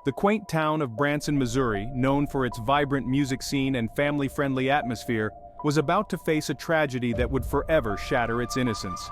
The quaint town of Branson, Missouri, known for its vibrant music scene and family-friendly atmosphere, was about to face a tragedy that would forever shatter its innocence.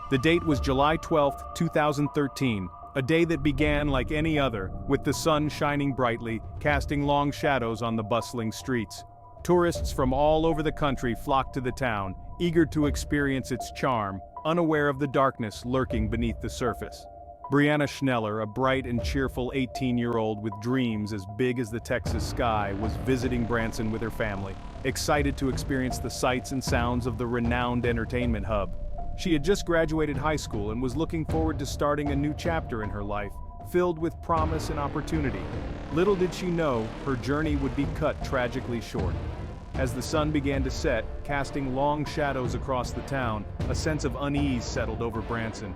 The date was July 12, 2013, a day that began like any other, with the sun shining brightly, casting long shadows on the bustling streets. Tourists from all over the country flocked to the town, eager to experience its charm, unaware of the darkness lurking beneath the surface. Brianna Schneller, a bright and cheerful 18-year-old with dreams as big as the Texas sky, was visiting Branson with her family, excited to experience the sights and sounds of the renowned entertainment hub. She had just graduated high school and was looking forward to starting a new chapter in her life, filled with promise and opportunity. Little did she know, her journey would be cut tragically short. As the sun began to set, casting long shadows across the town, a sense of unease settled over Branson.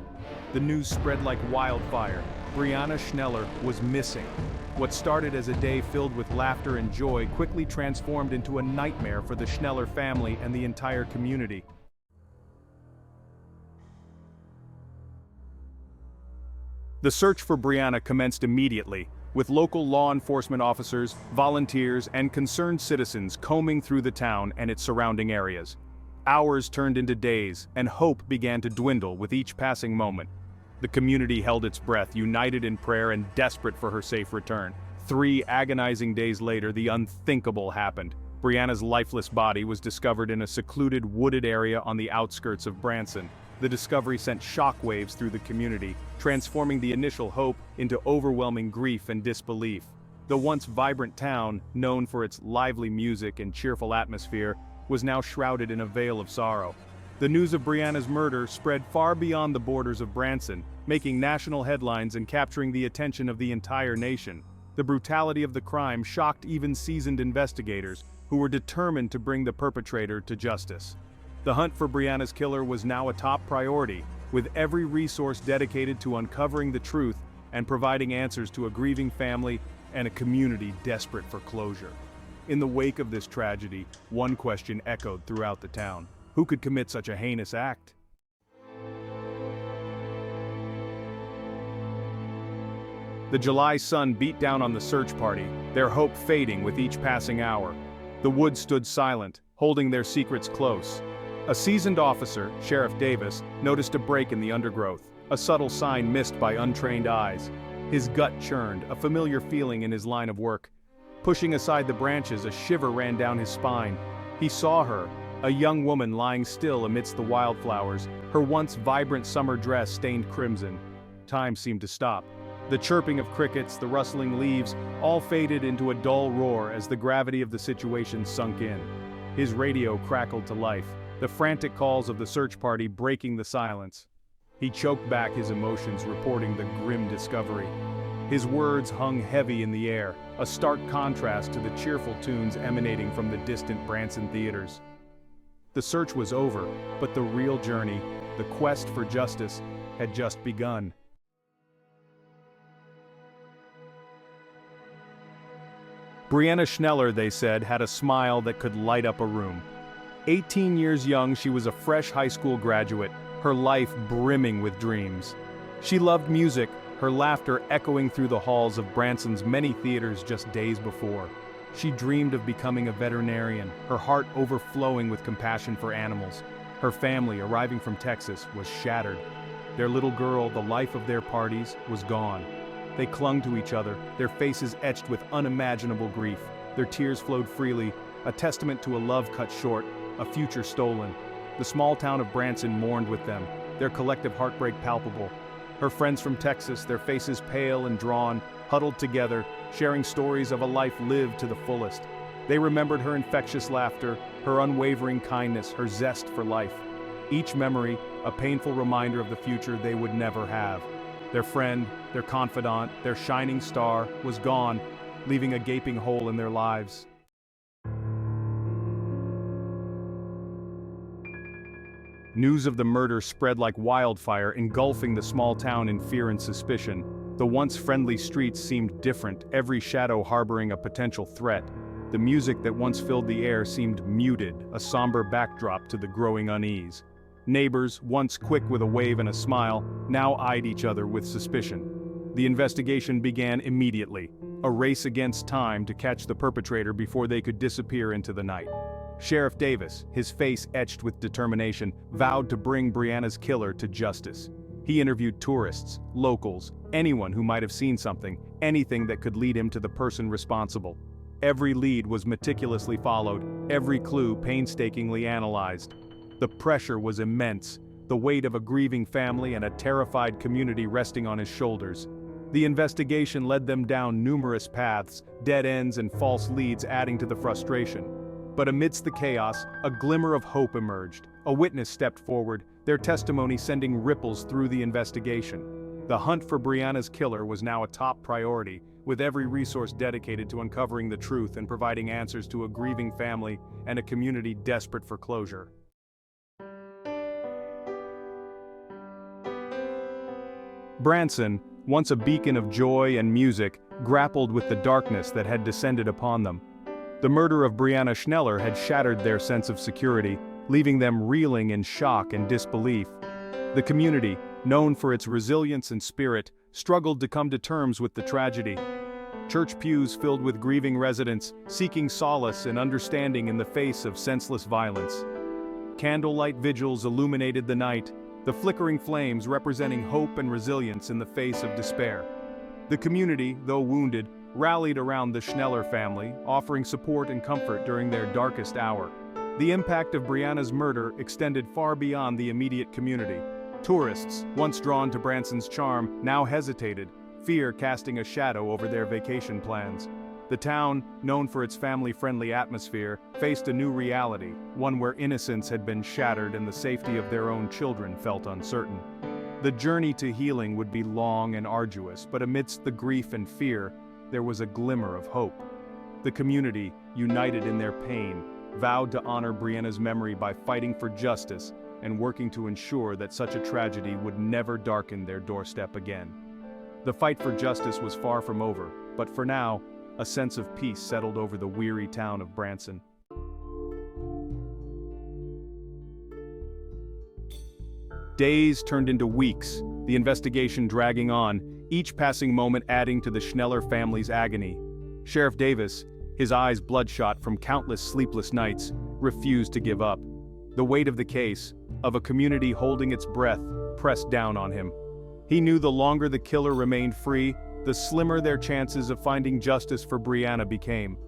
The news spread like wildfire. Brianna Schneller was missing. What started as a day filled with laughter and joy quickly transformed into a nightmare for the Schneller family and the entire community. The search for Brianna commenced immediately, with local law enforcement officers, volunteers, and concerned citizens combing through the town and its surrounding areas. Hours turned into days, and hope began to dwindle with each passing moment. The community held its breath, united in prayer and desperate for her safe return. 3 agonizing days later, the unthinkable happened. Brianna's lifeless body was discovered in a secluded wooded area on the outskirts of Branson. The discovery sent shockwaves through the community, transforming the initial hope into overwhelming grief and disbelief. The once vibrant town, known for its lively music and cheerful atmosphere, was now shrouded in a veil of sorrow. The news of Brianna's murder spread far beyond the borders of Branson, making national headlines and capturing the attention of the entire nation. The brutality of the crime shocked even seasoned investigators, who were determined to bring the perpetrator to justice. The hunt for Brianna's killer was now a top priority, with every resource dedicated to uncovering the truth and providing answers to a grieving family and a community desperate for closure. In the wake of this tragedy, one question echoed throughout the town: who could commit such a heinous act? The July sun beat down on the search party, their hope fading with each passing hour. The woods stood silent, holding their secrets close. A seasoned officer, Sheriff Davis, noticed a break in the undergrowth, a subtle sign missed by untrained eyes. His gut churned, a familiar feeling in his line of work. Pushing aside the branches, a shiver ran down his spine. He saw her, a young woman lying still amidst the wildflowers, her once vibrant summer dress stained crimson. Time seemed to stop. The chirping of crickets, the rustling leaves, all faded into a dull roar as the gravity of the situation sunk in. His radio crackled to life, the frantic calls of the search party breaking the silence. He choked back his emotions, reporting the grim discovery. His words hung heavy in the air, a stark contrast to the cheerful tunes emanating from the distant Branson theaters. The search was over, but the real journey, the quest for justice, had just begun. Brianna Schneller, they said, had a smile that could light up a room. 18 years young, she was a fresh high school graduate, her life brimming with dreams. She loved music, her laughter echoing through the halls of Branson's many theaters just days before. She dreamed of becoming a veterinarian, her heart overflowing with compassion for animals. Her family, arriving from Texas, was shattered. Their little girl, the life of their parties, was gone. They clung to each other, their faces etched with unimaginable grief. Their tears flowed freely, a testament to a love cut short, a future stolen. The small town of Branson mourned with them, their collective heartbreak palpable. Her friends from Texas, their faces pale and drawn, huddled together, sharing stories of a life lived to the fullest. They remembered her infectious laughter, her unwavering kindness, her zest for life. Each memory, a painful reminder of the future they would never have. Their friend, their confidant, their shining star, was gone, leaving a gaping hole in their lives. News of the murder spread like wildfire, engulfing the small town in fear and suspicion. The once friendly streets seemed different, every shadow harboring a potential threat. The music that once filled the air seemed muted, a somber backdrop to the growing unease. Neighbors, once quick with a wave and a smile, now eyed each other with suspicion. The investigation began immediately. a race against time to catch the perpetrator before they could disappear into the night. Sheriff Davis, his face etched with determination, vowed to bring Brianna's killer to justice. He interviewed tourists, locals, anyone who might have seen something, anything that could lead him to the person responsible. Every lead was meticulously followed, every clue painstakingly analyzed. The pressure was immense, the weight of a grieving family and a terrified community resting on his shoulders. The investigation led them down numerous paths, dead ends and false leads adding to the frustration. But amidst the chaos, a glimmer of hope emerged. A witness stepped forward, their testimony sending ripples through the investigation. The hunt for Brianna's killer was now a top priority, with every resource dedicated to uncovering the truth and providing answers to a grieving family and a community desperate for closure. Branson, once a beacon of joy and music, grappled with the darkness that had descended upon them. The murder of Brianna Schneller had shattered their sense of security, leaving them reeling in shock and disbelief. The community, known for its resilience and spirit, struggled to come to terms with the tragedy. Church pews filled with grieving residents, seeking solace and understanding in the face of senseless violence. Candlelight vigils illuminated the night, the flickering flames representing hope and resilience in the face of despair. The community, though wounded, rallied around the Schneller family, offering support and comfort during their darkest hour. The impact of Brianna's murder extended far beyond the immediate community. Tourists, once drawn to Branson's charm, now hesitated, fear casting a shadow over their vacation plans. The town, known for its family-friendly atmosphere, faced a new reality, one where innocence had been shattered and the safety of their own children felt uncertain. The journey to healing would be long and arduous, but amidst the grief and fear, there was a glimmer of hope. The community, united in their pain, vowed to honor Brianna's memory by fighting for justice and working to ensure that such a tragedy would never darken their doorstep again. The fight for justice was far from over, but for now, a sense of peace settled over the weary town of Branson. Days turned into weeks, the investigation dragging on, each passing moment adding to the Schneller family's agony. Sheriff Davis, his eyes bloodshot from countless sleepless nights, refused to give up. The weight of the case, of a community holding its breath, pressed down on him. He knew the longer the killer remained free, the slimmer their chances of finding justice for Brianna became.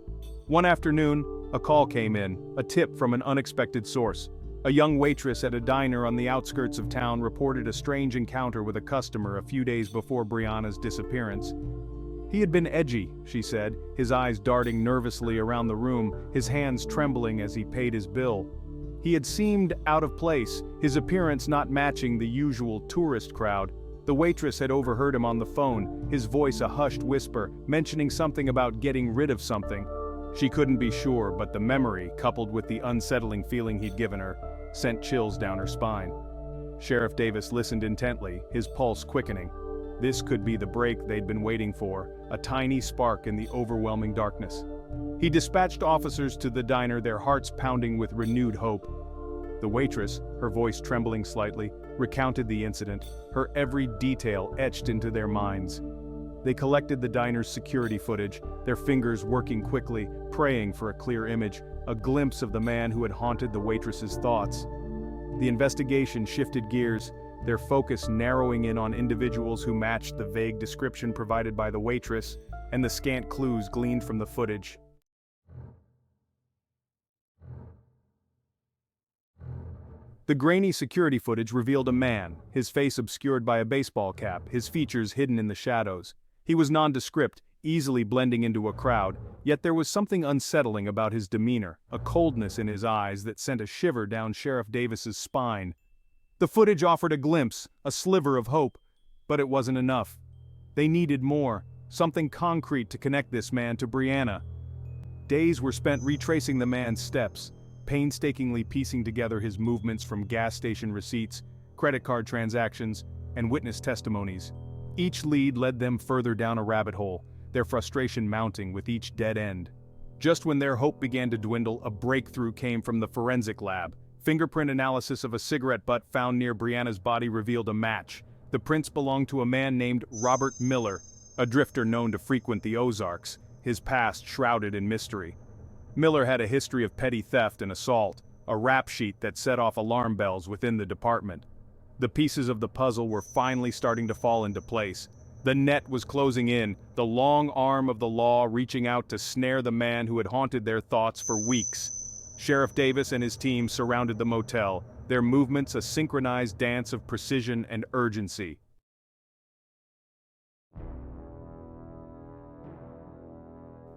One afternoon, a call came in, a tip from an unexpected source. A young waitress at a diner on the outskirts of town reported a strange encounter with a customer a few days before Brianna's disappearance. He had been edgy, she said, his eyes darting nervously around the room, his hands trembling as he paid his bill. He had seemed out of place, his appearance not matching the usual tourist crowd. The waitress had overheard him on the phone, his voice a hushed whisper, mentioning something about getting rid of something. She couldn't be sure, but the memory, coupled with the unsettling feeling he'd given her, sent chills down her spine. Sheriff Davis listened intently, his pulse quickening. This could be the break they'd been waiting for, a tiny spark in the overwhelming darkness. He dispatched officers to the diner, their hearts pounding with renewed hope. The waitress, her voice trembling slightly, recounted the incident, her every detail etched into their minds. They collected the diner's security footage, their fingers working quickly, praying for a clear image, a glimpse of the man who had haunted the waitress's thoughts. The investigation shifted gears, their focus narrowing in on individuals who matched the vague description provided by the waitress and the scant clues gleaned from the footage. The grainy security footage revealed a man, his face obscured by a baseball cap, his features hidden in the shadows. He was nondescript, easily blending into a crowd, yet there was something unsettling about his demeanor, a coldness in his eyes that sent a shiver down Sheriff Davis's spine. The footage offered a glimpse, a sliver of hope, but it wasn't enough. They needed more, something concrete to connect this man to Brianna. Days were spent retracing the man's steps, painstakingly piecing together his movements from gas station receipts, credit card transactions, and witness testimonies. Each lead led them further down a rabbit hole, their frustration mounting with each dead end. Just when their hope began to dwindle, a breakthrough came from the forensic lab. Fingerprint analysis of a cigarette butt found near Brianna's body revealed a match. The prints belonged to a man named Robert Miller, a drifter known to frequent the Ozarks, his past shrouded in mystery. Miller had a history of petty theft and assault, a rap sheet that set off alarm bells within the department. The pieces of the puzzle were finally starting to fall into place. The net was closing in, the long arm of the law reaching out to snare the man who had haunted their thoughts for weeks. Sheriff Davis and his team surrounded the motel, their movements a synchronized dance of precision and urgency.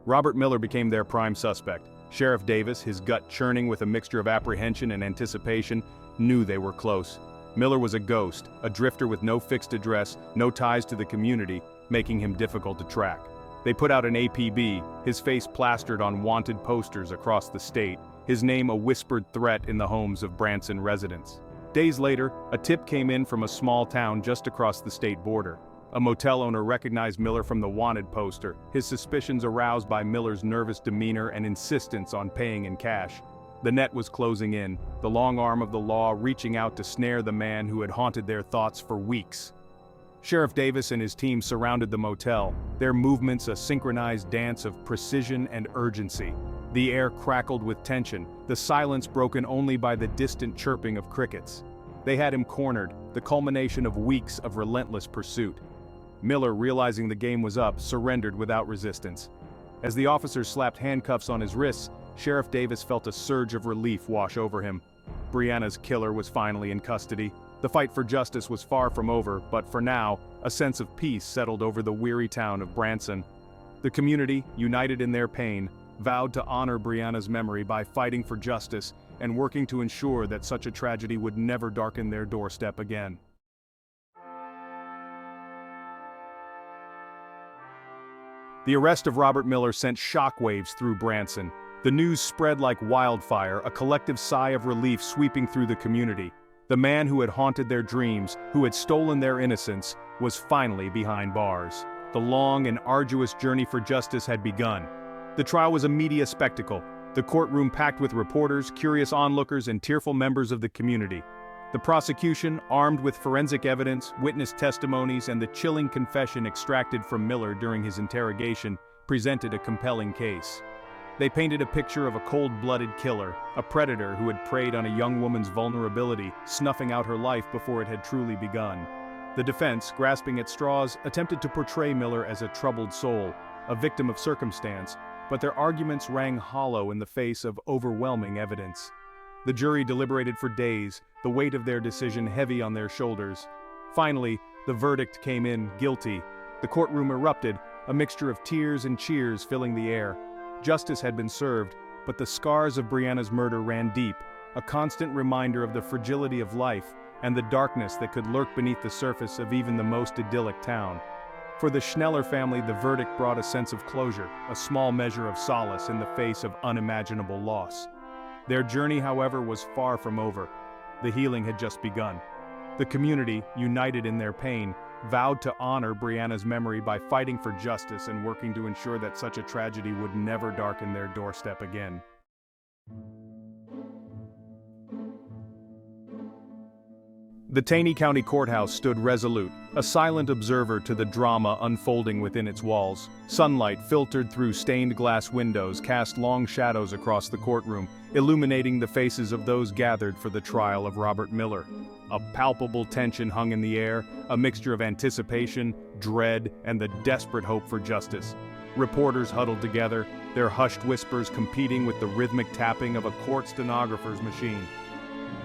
Robert Miller became their prime suspect. Sheriff Davis, his gut churning with a mixture of apprehension and anticipation, knew they were close. Miller was a ghost, a drifter with no fixed address, no ties to the community, making him difficult to track. They put out an APB, his face plastered on wanted posters across the state, his name a whispered threat in the homes of Branson residents. Days later, a tip came in from a small town just across the state border. A motel owner recognized Miller from the wanted poster, his suspicions aroused by Miller's nervous demeanor and insistence on paying in cash. The net was closing in, the long arm of the law reaching out to snare the man who had haunted their thoughts for weeks. Sheriff Davis and his team surrounded the motel, their movements a synchronized dance of precision and urgency. The air crackled with tension, the silence broken only by the distant chirping of crickets. They had him cornered, the culmination of weeks of relentless pursuit. Miller, realizing the game was up, surrendered without resistance. As the officers slapped handcuffs on his wrists, Sheriff Davis felt a surge of relief wash over him. Brianna's killer was finally in custody. The fight for justice was far from over, but for now, a sense of peace settled over the weary town of Branson. The community, united in their pain, vowed to honor Brianna's memory by fighting for justice and working to ensure that such a tragedy would never darken their doorstep again. The arrest of Robert Miller sent shockwaves through Branson. The news spread like wildfire, a collective sigh of relief sweeping through the community. The man who had haunted their dreams, who had stolen their innocence, was finally behind bars. The long and arduous journey for justice had begun. The trial was a media spectacle, the courtroom packed with reporters, curious onlookers, and tearful members of the community. The prosecution, armed with forensic evidence, witness testimonies, and the chilling confession extracted from Miller during his interrogation, presented a compelling case. They painted a picture of a cold-blooded killer, a predator who had preyed on a young woman's vulnerability, snuffing out her life before it had truly begun. The defense, grasping at straws, attempted to portray Miller as a troubled soul, a victim of circumstance, but their arguments rang hollow in the face of overwhelming evidence. The jury deliberated for days, the weight of their decision heavy on their shoulders. Finally, the verdict came in guilty. The courtroom erupted, a mixture of tears and cheers filling the air. Justice had been served, but the scars of Brianna's murder ran deep, a constant reminder of the fragility of life and the darkness that could lurk beneath the surface of even the most idyllic town. For the Schneller family, the verdict brought a sense of closure, a small measure of solace in the face of unimaginable loss. Their journey, however, was far from over. The healing had just begun. The community, united in their pain, vowed to honor Brianna's memory by fighting for justice and working to ensure that such a tragedy would never darken their doorstep again. The Taney County Courthouse stood resolute, a silent observer to the drama unfolding within its walls. Sunlight filtered through stained glass windows cast long shadows across the courtroom, illuminating the faces of those gathered for the trial of Robert Miller. A palpable tension hung in the air, a mixture of anticipation, dread, and the desperate hope for justice. Reporters huddled together, their hushed whispers competing with the rhythmic tapping of a court stenographer's machine.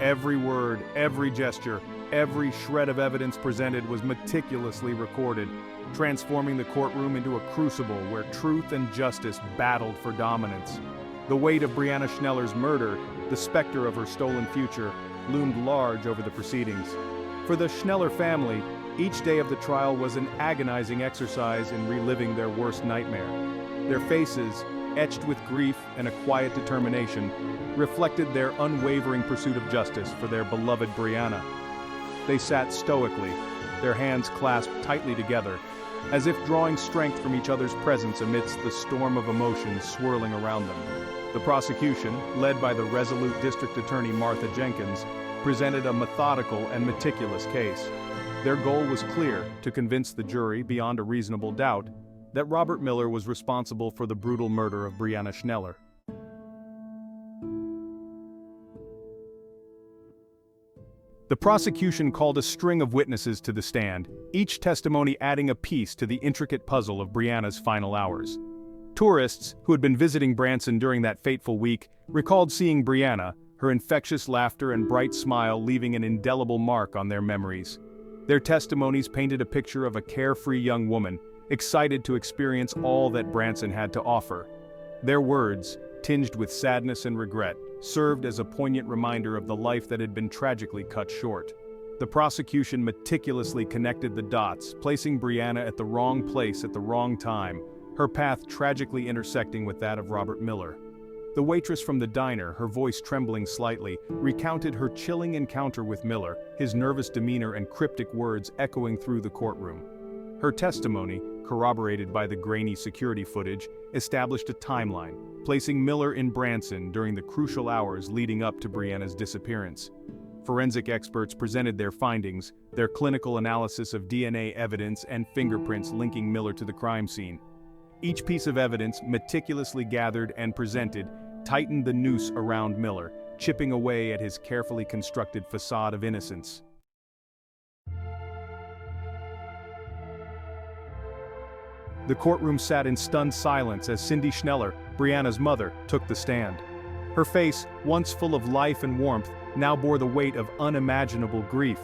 Every word, every gesture, every shred of evidence presented was meticulously recorded, transforming the courtroom into a crucible where truth and justice battled for dominance. The weight of Brianna Schneller's murder, the specter of her stolen future, loomed large over the proceedings. For the Schneller family, each day of the trial was an agonizing exercise in reliving their worst nightmare. Their faces, etched with grief and a quiet determination, reflected their unwavering pursuit of justice for their beloved Brianna. They sat stoically, their hands clasped tightly together, as if drawing strength from each other's presence amidst the storm of emotions swirling around them. The prosecution, led by the resolute District Attorney Martha Jenkins, presented a methodical and meticulous case. Their goal was clear: to convince the jury, beyond a reasonable doubt, that Robert Miller was responsible for the brutal murder of Brianna Schneller. The prosecution called a string of witnesses to the stand, each testimony adding a piece to the intricate puzzle of Brianna's final hours. Tourists, who had been visiting Branson during that fateful week, recalled seeing Brianna, her infectious laughter and bright smile leaving an indelible mark on their memories. Their testimonies painted a picture of a carefree young woman, excited to experience all that Branson had to offer. Their words, tinged with sadness and regret, served as a poignant reminder of the life that had been tragically cut short. The prosecution meticulously connected the dots, placing Brianna at the wrong place at the wrong time, her path tragically intersecting with that of Robert Miller. The waitress from the diner, her voice trembling slightly, recounted her chilling encounter with Miller, his nervous demeanor and cryptic words echoing through the courtroom. Her testimony, corroborated by the grainy security footage, established a timeline, placing Miller in Branson during the crucial hours leading up to Brianna's disappearance. Forensic experts presented their findings, their clinical analysis of DNA evidence and fingerprints linking Miller to the crime scene. Each piece of evidence, meticulously gathered and presented, tightened the noose around Miller, chipping away at his carefully constructed facade of innocence. The courtroom sat in stunned silence as Cindy Schneller, Brianna's mother, took the stand. Her face, once full of life and warmth, now bore the weight of unimaginable grief.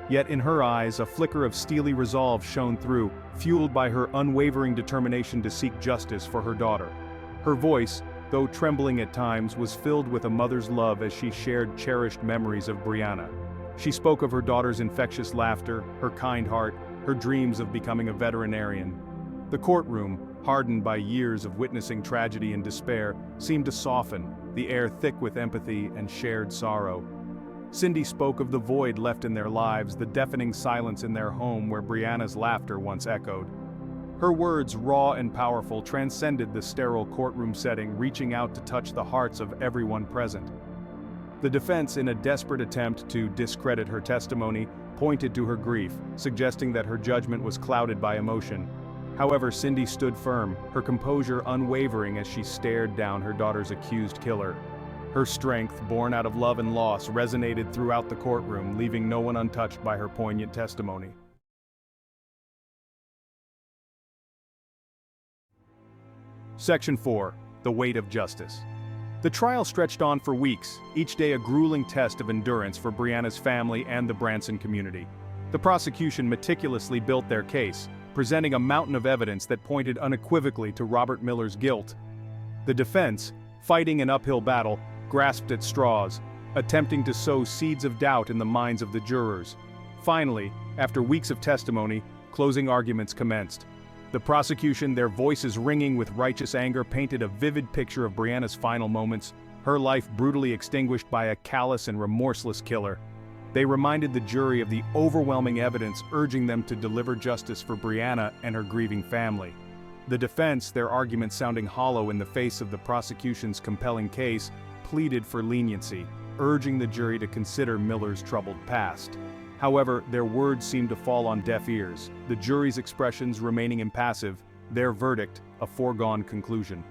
Yet in her eyes, a flicker of steely resolve shone through, fueled by her unwavering determination to seek justice for her daughter. Her voice, though trembling at times, was filled with a mother's love as she shared cherished memories of Brianna. She spoke of her daughter's infectious laughter, her kind heart, her dreams of becoming a veterinarian. The courtroom, hardened by years of witnessing tragedy and despair, seemed to soften, the air thick with empathy and shared sorrow. Cindy spoke of the void left in their lives, the deafening silence in their home where Brianna's laughter once echoed. Her words, raw and powerful, transcended the sterile courtroom setting, reaching out to touch the hearts of everyone present. The defense, in a desperate attempt to discredit her testimony, pointed to her grief, suggesting that her judgment was clouded by emotion. However, Cindy stood firm, her composure unwavering as she stared down her daughter's accused killer. Her strength, born out of love and loss, resonated throughout the courtroom, leaving no one untouched by her poignant testimony. Section 4. The Weight of Justice. The trial stretched on for weeks, each day a grueling test of endurance for Brianna's family and the Branson community. The prosecution meticulously built their case, presenting a mountain of evidence that pointed unequivocally to Robert Miller's guilt. The defense, fighting an uphill battle, grasped at straws, attempting to sow seeds of doubt in the minds of the jurors. Finally, after weeks of testimony, closing arguments commenced. The prosecution, their voices ringing with righteous anger, painted a vivid picture of Brianna's final moments, her life brutally extinguished by a callous and remorseless killer. They reminded the jury of the overwhelming evidence, urging them to deliver justice for Brianna and her grieving family. The defense, their arguments sounding hollow in the face of the prosecution's compelling case, pleaded for leniency, urging the jury to consider Miller's troubled past. However, their words seemed to fall on deaf ears, the jury's expressions remaining impassive, their verdict a foregone conclusion.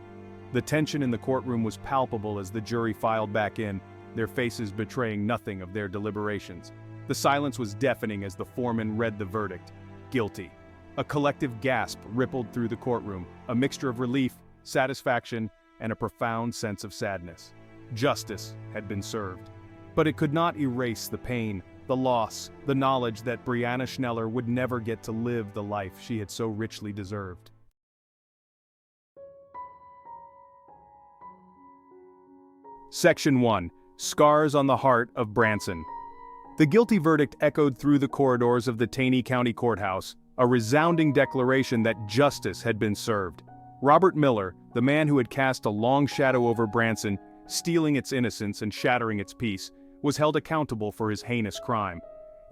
The tension in the courtroom was palpable as the jury filed back in, their faces betraying nothing of their deliberations. The silence was deafening as the foreman read the verdict: guilty. A collective gasp rippled through the courtroom, a mixture of relief, satisfaction, and a profound sense of sadness. Justice had been served. But it could not erase the pain, the loss, the knowledge that Brianna Schneller would never get to live the life she had so richly deserved. Section 1. Scars on the Heart of Branson. The guilty verdict echoed through the corridors of the Taney County Courthouse, a resounding declaration that justice had been served. Robert Miller, the man who had cast a long shadow over Branson, stealing its innocence and shattering its peace, was held accountable for his heinous crime.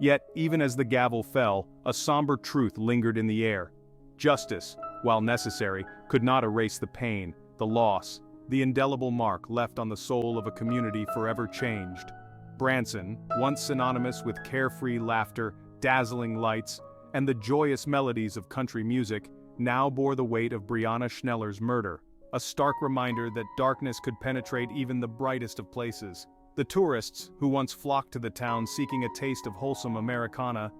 Yet, even as the gavel fell, a somber truth lingered in the air. Justice, while necessary, could not erase the pain, the loss, the indelible mark left on the soul of a community forever changed. Branson, once synonymous with carefree laughter, dazzling lights, and the joyous melodies of country music now bore the weight of Brianna Schneller's murder, a stark reminder that darkness could penetrate even the brightest of places. The tourists, who once flocked to the town seeking a taste of wholesome Americana,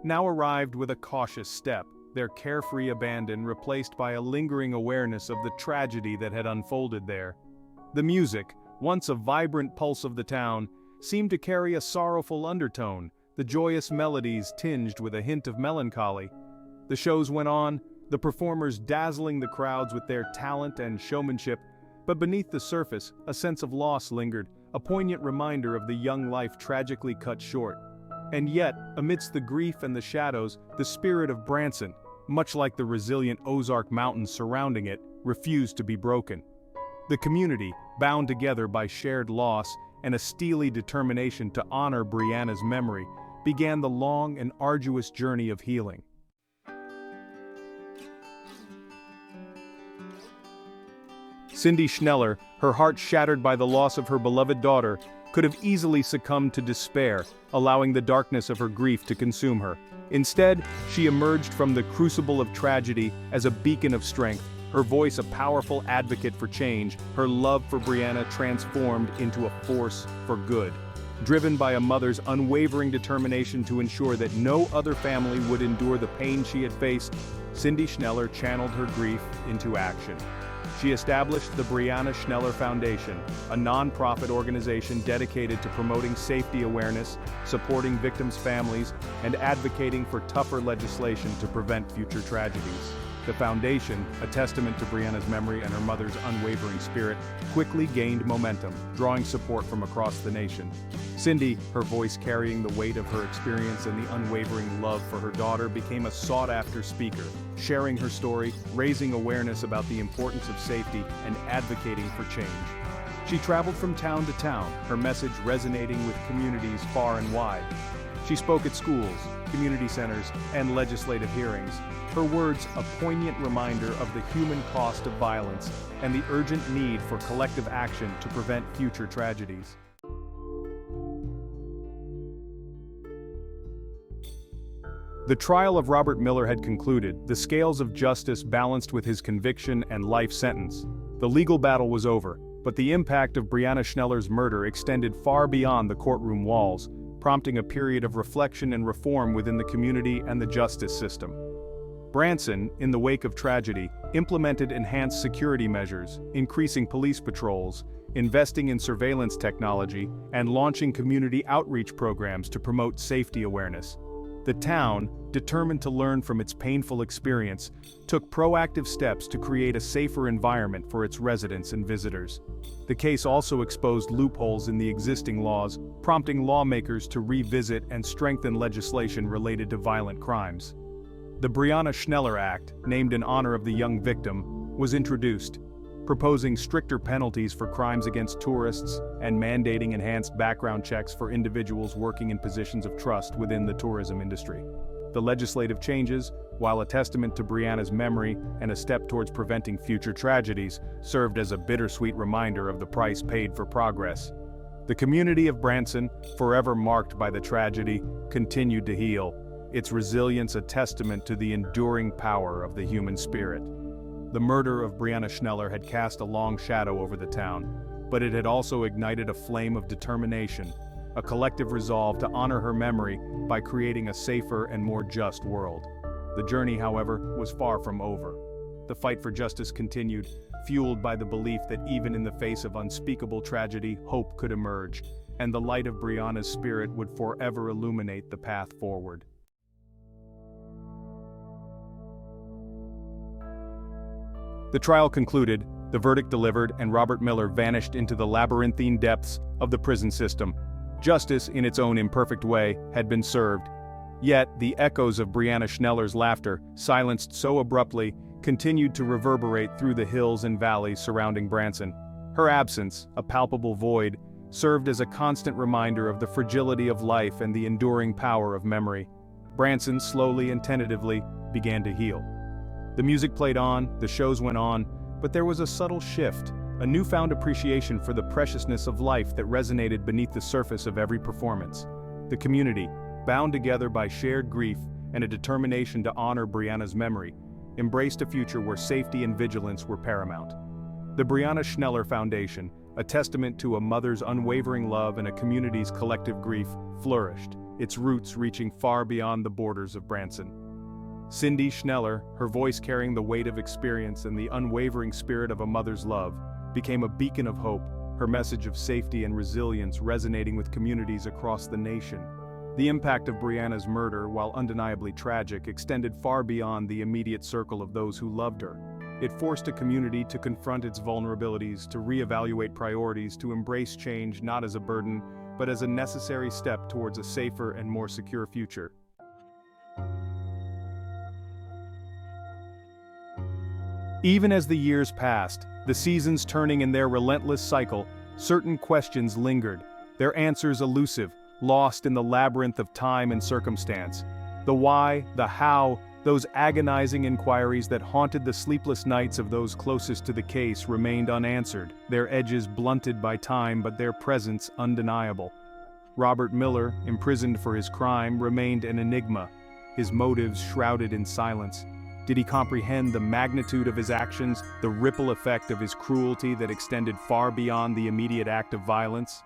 now arrived with a cautious step, their carefree abandon replaced by a lingering awareness of the tragedy that had unfolded there. The music, once a vibrant pulse of the town, seemed to carry a sorrowful undertone, the joyous melodies tinged with a hint of melancholy. The shows went on, the performers dazzling the crowds with their talent and showmanship, but beneath the surface, a sense of loss lingered, a poignant reminder of the young life tragically cut short. And yet, amidst the grief and the shadows, the spirit of Branson, much like the resilient Ozark Mountains surrounding it, refused to be broken. The community, bound together by shared loss and a steely determination to honor Brianna's memory, began the long and arduous journey of healing. Cindy Schneller, her heart shattered by the loss of her beloved daughter, could have easily succumbed to despair, allowing the darkness of her grief to consume her. Instead, she emerged from the crucible of tragedy as a beacon of strength, her voice a powerful advocate for change, her love for Brianna transformed into a force for good. Driven by a mother's unwavering determination to ensure that no other family would endure the pain she had faced, Cindy Schneller channeled her grief into action. She established the Brianna Schneller Foundation, a non-profit organization dedicated to promoting safety awareness, supporting victims' families, and advocating for tougher legislation to prevent future tragedies. The foundation, a testament to Brianna's memory and her mother's unwavering spirit, quickly gained momentum, drawing support from across the nation. Cindy, her voice carrying the weight of her experience and the unwavering love for her daughter, became a sought-after speaker, sharing her story, raising awareness about the importance of safety, and advocating for change. She traveled from town to town, her message resonating with communities far and wide. She spoke at schools, community centers, and legislative hearings, her words a poignant reminder of the human cost of violence and the urgent need for collective action to prevent future tragedies. The trial of Robert Miller had concluded, the scales of justice balanced with his conviction and life sentence. The legal battle was over, but the impact of Brianna Schneller's murder extended far beyond the courtroom walls, prompting a period of reflection and reform within the community and the justice system. Branson, in the wake of tragedy, implemented enhanced security measures, increasing police patrols, investing in surveillance technology, and launching community outreach programs to promote safety awareness. The town, determined to learn from its painful experience, took proactive steps to create a safer environment for its residents and visitors. The case also exposed loopholes in the existing laws, prompting lawmakers to revisit and strengthen legislation related to violent crimes. The Brianna Schneller Act, named in honor of the young victim, was introduced, proposing stricter penalties for crimes against tourists and mandating enhanced background checks for individuals working in positions of trust within the tourism industry. The legislative changes, while a testament to Brianna's memory and a step towards preventing future tragedies, served as a bittersweet reminder of the price paid for progress. The community of Branson, forever marked by the tragedy, continued to heal, its resilience a testament to the enduring power of the human spirit. The murder of Brianna Schneller had cast a long shadow over the town, but it had also ignited a flame of determination, a collective resolve to honor her memory by creating a safer and more just world. The journey, however, was far from over. The fight for justice continued, fueled by the belief that even in the face of unspeakable tragedy, hope could emerge, and the light of Brianna's spirit would forever illuminate the path forward. The trial concluded, the verdict delivered, and Robert Miller vanished into the labyrinthine depths of the prison system. Justice, in its own imperfect way, had been served. Yet, the echoes of Brianna Schneller's laughter, silenced so abruptly, continued to reverberate through the hills and valleys surrounding Branson. Her absence, a palpable void, served as a constant reminder of the fragility of life and the enduring power of memory. Branson slowly and tentatively began to heal. The music played on, the shows went on, but there was a subtle shift, a newfound appreciation for the preciousness of life that resonated beneath the surface of every performance. The community, bound together by shared grief and a determination to honor Brianna's memory, embraced a future where safety and vigilance were paramount. The Brianna Schneller Foundation, a testament to a mother's unwavering love and a community's collective grief, flourished, its roots reaching far beyond the borders of Branson. Cindy Schneller, her voice carrying the weight of experience and the unwavering spirit of a mother's love, became a beacon of hope, her message of safety and resilience resonating with communities across the nation. The impact of Brianna's murder, while undeniably tragic, extended far beyond the immediate circle of those who loved her. It forced a community to confront its vulnerabilities, to reevaluate priorities, to embrace change not as a burden, but as a necessary step towards a safer and more secure future. Even as the years passed, the seasons turning in their relentless cycle, certain questions lingered, their answers elusive, lost in the labyrinth of time and circumstance. The why, the how, those agonizing inquiries that haunted the sleepless nights of those closest to the case remained unanswered, their edges blunted by time but their presence undeniable. Robert Miller, imprisoned for his crime, remained an enigma, his motives shrouded in silence. Did he comprehend the magnitude of his actions, the ripple effect of his cruelty that extended far beyond the immediate act of violence?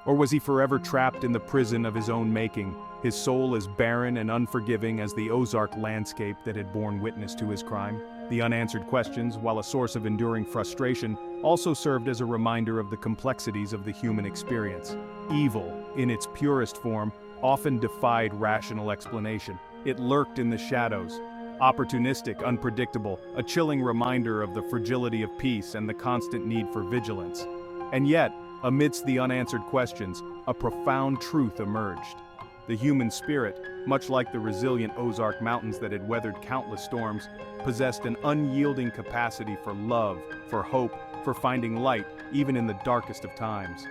Or was he forever trapped in the prison of his own making, his soul as barren and unforgiving as the Ozark landscape that had borne witness to his crime? The unanswered questions, while a source of enduring frustration, also served as a reminder of the complexities of the human experience. Evil, in its purest form, often defied rational explanation. It lurked in the shadows, opportunistic, unpredictable, a chilling reminder of the fragility of peace and the constant need for vigilance. And yet, amidst the unanswered questions, a profound truth emerged. The human spirit, much like the resilient Ozark Mountains that had weathered countless storms, possessed an unyielding capacity for love, for hope, for finding light, even in the darkest of times.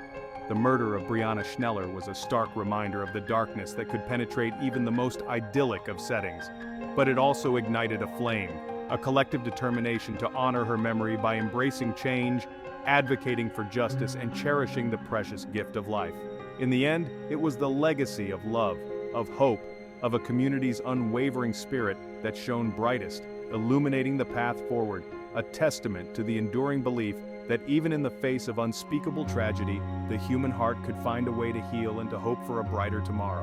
The murder of Brianna Schneller was a stark reminder of the darkness that could penetrate even the most idyllic of settings. But it also ignited a flame, a collective determination to honor her memory by embracing change, advocating for justice, and cherishing the precious gift of life. In the end, it was the legacy of love, of hope, of a community's unwavering spirit that shone brightest, illuminating the path forward, a testament to the enduring belief that even in the face of unspeakable tragedy, the human heart could find a way to heal and to hope for a brighter tomorrow.